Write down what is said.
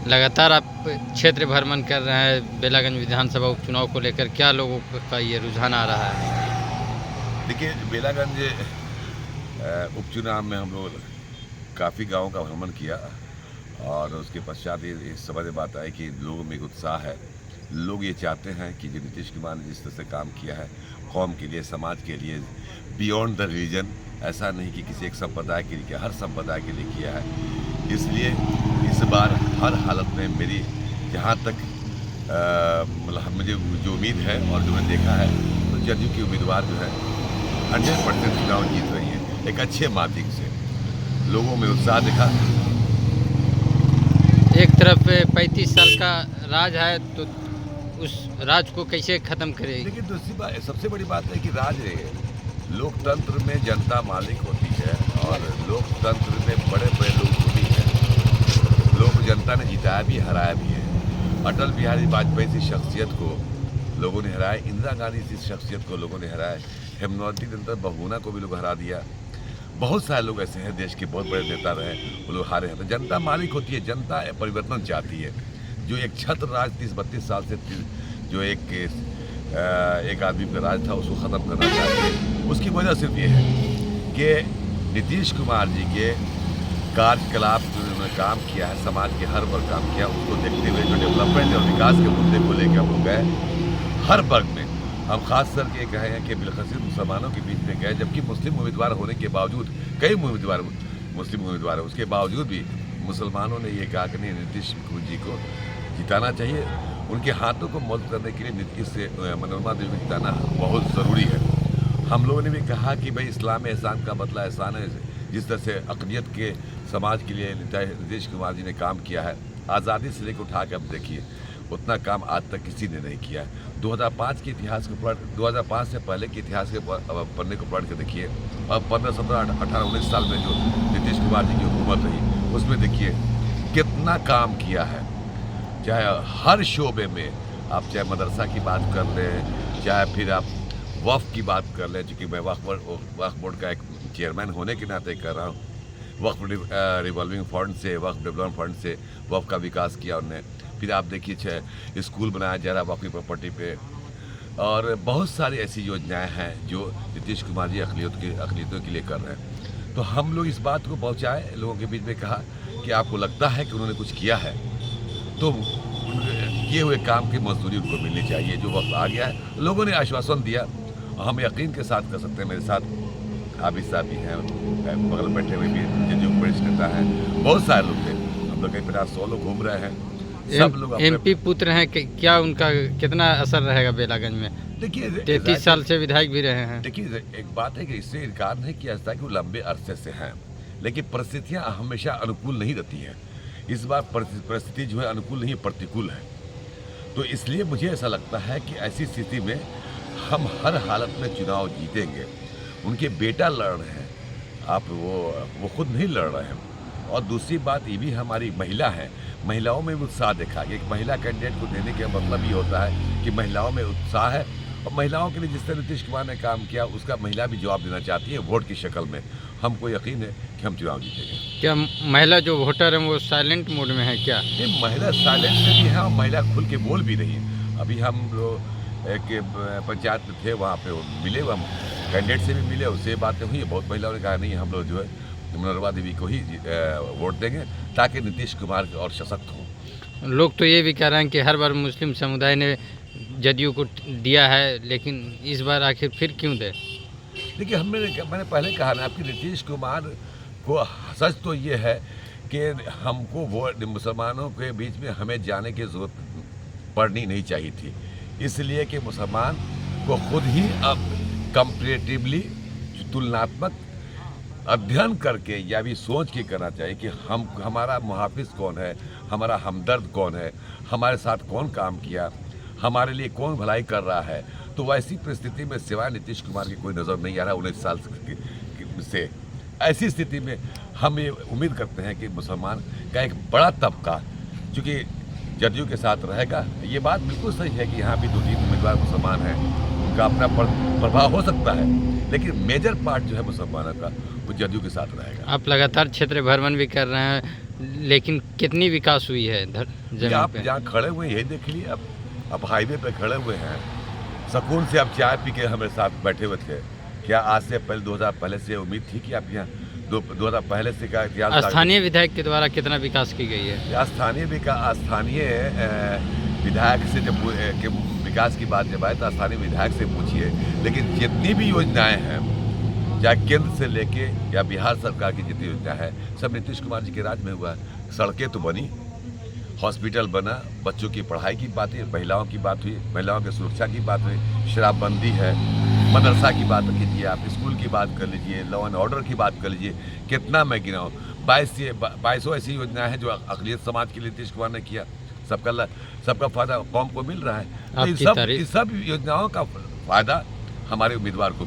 लगातार आप क्षेत्र भ्रमण कर रहे हैं बेलागंज विधानसभा उपचुनाव को लेकर, क्या लोगों का ये रुझान आ रहा है? देखिए, बेलागंज उपचुनाव में हम लोग काफ़ी गाँव का भ्रमण किया और उसके पश्चात ये समझ में बात आई कि लोगों में एक उत्साह है। लोग ये चाहते हैं कि जो नीतीश कुमार ने जिस तरह से काम किया है कौम के लिए, समाज के लिए, बियॉन्ड द रिलीजन, ऐसा नहीं कि किसी एक संप्रदाय के लिए किया, हर संप्रदाय के लिए किया है। इसलिए इस बार हर हालत में मेरी जहाँ तक मतलब मुझे जो उम्मीद है और जो मैंने देखा है, तो जदयू की उम्मीदवार जो है 100% चुनाव जीत रही है एक अच्छे माध्यम से। लोगों में उत्साह दिखा। एक तरफ 35 साल का राज है, तो उस राज को कैसे ख़त्म करेगी? लेकिन दूसरी बात, सबसे बड़ी बात है कि राज लोकतंत्र में जनता मालिक होती है और लोकतंत्र में बड़े बड़े लोग होती हैं। लोग जनता ने जिताया भी, हराया भी है। अटल बिहारी वाजपेयी की शख्सियत को लोगों ने हराया, इंदिरा गांधी की शख्सियत को लोगों ने हराया, हेमनौती नंदन बहुगुणा को भी लोग हरा दिया। बहुत सारे लोग ऐसे हैं, देश के बहुत बड़े नेता रहे, वो लोग हारे हैं। तो जनता मालिक होती है, जनता परिवर्तन चाहती है। जो एक छत्र राज 30-32 साल से जो एक आदमी का राज था, उसको ख़त्म करना चाहती है। उसकी वजह सिर्फ ये है कि नीतीश कुमार जी के कार्यकलाप जो उन्होंने काम किया है, समाज के हर वर्ग काम किया, उसको देखते हुए जो डेवलपमेंट और विकास के मुद्दे को लेकर हम लोग गए हर वर्ग में। हम खास करके कहे हैं कि बिलखसूस मुसलमानों के बीच में गए, जबकि मुस्लिम उम्मीदवार होने के बावजूद, कई उम्मीदवार मुस्लिम उम्मीदवार हैं, उसके बावजूद भी मुसलमानों ने ये कहा कि नहीं, नीतीश जी को जिताना चाहिए। उनके हाथों को मजबूत करने के लिए नीतीश से मनोरमा देवी को जिताना बहुत ज़रूरी है। हम लोगों ने भी कहा कि भाई इस्लाम में एहसान का बदला एहसान है। जिस तरह से अक़लियत के समाज के लिए नीतीश कुमार जी ने काम किया है, आज़ादी से लेकर उठा के अब देखिए, उतना काम आज तक किसी ने नहीं किया है। 2005 के इतिहास को 2005 से पहले के इतिहास के पन्ने को पढ़ के देखिए, और 15, 17, 18, 19 साल में जो नीतीश कुमार जी की हुकूमत रही, उसमें देखिए कितना काम किया है। चाहे हर शोबे में आप, चाहे मदरसा की बात कर लें, चाहे फिर आप वक्फ की बात कर लें, चूँकि मैं वक्फ बोर्ड का एक चेयरमैन होने के नाते कर रहा हूँ। वक्फ रिवॉल्विंग फंड से, वक्फ डेवलपमेंट फंड से वक्फ का विकास किया उन्होंने। फिर आप देखिए, चाहे स्कूल बनाया जा रहा वक्फ की प्रॉपर्टी पे, और बहुत सारी ऐसी योजनाएं हैं जो नीतीश कुमार जी अक़लियतों के लिए कर रहे हैं। तो हम लोग इस बात को पहुंचाए, लोगों के बीच में कहा कि आपको लगता है कि उन्होंने कुछ किया है, तो किए हुए काम की मजदूरी उनको मिलनी चाहिए। जो वक्त आ गया है, लोगों ने आश्वासन दिया, हम यकीन के साथ कर सकते हैं। मेरे साथ आबिद साहब भी हैं, बगल में बैठे हुए भी जो वरिष्ठ नेता हैं, बहुत सारे लोग थे। हम लोग कहीं 50-100 लोग घूम रहे हैं। सब लोग MP पुत्र हैं, क्या उनका कितना असर रहेगा बेलागंज में? देखिए, 33 साल से विधायक भी रहे हैं। देखिए, एक बात है कि इससे इनकार नहीं किया जाता कि वो लंबे अरसे से हैं, लेकिन परिस्थितियाँ हमेशा अनुकूल नहीं रहती हैं। इस बार परिस्थिति जो है अनुकूल नहीं, प्रतिकूल है। तो इसलिए मुझे ऐसा लगता है कि ऐसी स्थिति में हम हर हालत में चुनाव जीतेंगे। उनके बेटा लड़ रहे हैं, आप वो खुद नहीं लड़ रहे हैं। और दूसरी बात ये भी, हमारी महिला है, महिलाओं में उत्साह देखा। एक महिला कैंडिडेट को देने का मतलब ये होता है कि महिलाओं में उत्साह है, और महिलाओं के लिए जिस तरह नीतीश कुमार ने काम किया, उसका महिला भी जवाब देना चाहती है वोट की शक्ल में। हमको यकीन है कि हम चुनाव जीतेंगे। क्या महिला जो वोटर हैं वो साइलेंट मोड में है क्या? नहीं, महिला साइलेंट में भी है और महिला खुल के बोल भी रही है। अभी हम लोग एक पंचायत में थे, वहाँ पे मिले, हम कैंडिडेट से भी मिले, उससे बातें हुई। बहुत महिलाओं ने कहा नहीं, हम लोग जो है मनोरमा देवी को ही वोट देंगे ताकि नीतीश कुमार और सशक्त हों। लोग तो ये भी कह रहे हैं कि हर बार मुस्लिम समुदाय ने जदयू को दिया है, लेकिन इस बार आखिर फिर क्यों दे? देखिए, मैंने पहले कहा ना आपकी, नीतीश कुमार को सच तो ये है कि हमको वोट मुसलमानों के बीच में हमें जाने की ज़रूरत पड़नी नहीं चाहिए थी, इसलिए कि मुसलमान को खुद ही अब कंपैरेटिवली तुलनात्मक अध्ययन करके या भी सोच के करना चाहिए कि हमारा मुहाफिज कौन है, हमारा हमदर्द कौन है, हमारे साथ कौन काम किया, हमारे लिए कौन भलाई कर रहा है। तो वैसी परिस्थिति में सिवाय नीतीश कुमार की कोई नज़र नहीं आ रहा 19 साल से। ऐसी स्थिति में हम ये उम्मीद करते हैं कि मुसलमान का एक बड़ा तबका चूँकि जदयू के साथ रहेगा। ये बात बिल्कुल सही है कि यहाँ भी 2-3 उम्मीदवार मुसलमान हैं, उनका अपना प्रभाव हो सकता है, लेकिन मेजर पार्ट जो है मुसलमानों का वो जदयू के साथ रहेगा। आप लगातार क्षेत्र भ्रमण भी कर रहे हैं, लेकिन कितनी विकास हुई है जमीन आप पे? जहाँ खड़े हुए हैं यही देख लिए। अब हाईवे पे खड़े हुए हैं, सुकून से आप चाय पी के हमारे साथ बैठे हुए थे। क्या आज से पहले 2000 पहले से उम्मीद थी कि आप यहाँ 2000 पहले से का इतिहास स्थानीय विधायक के द्वारा कितना विकास की गई है? स्थानीय विधायक से जब के विकास की बात जब आए तो स्थानीय विधायक से पूछिए। लेकिन जितनी भी योजनाएं हैं, चाहे केंद्र से लेके या बिहार सरकार की जितनी योजना है, सब नीतीश कुमार जी के राज में हुआ। सड़कें तो बनी, हॉस्पिटल बना, बच्चों की पढ़ाई की बात हुई, महिलाओं की बात हुई, महिलाओं की सुरक्षा की बात हुई, शराबबंदी है, मदरसा की बात कीजिए, आप स्कूल की बात कर लीजिए, लॉ एंड ऑर्डर की बात कर लीजिए। कितना मैं गिनाऊँ, 2200 ऐसी योजनाएं हैं जो अक़लियत समाज के लिए नीतीश कुमार ने किया। सबका फायदा कौम को मिल रहा है। तो आपकी तारीफ। इस सब योजनाओं का फायदा हमारे उम्मीदवार को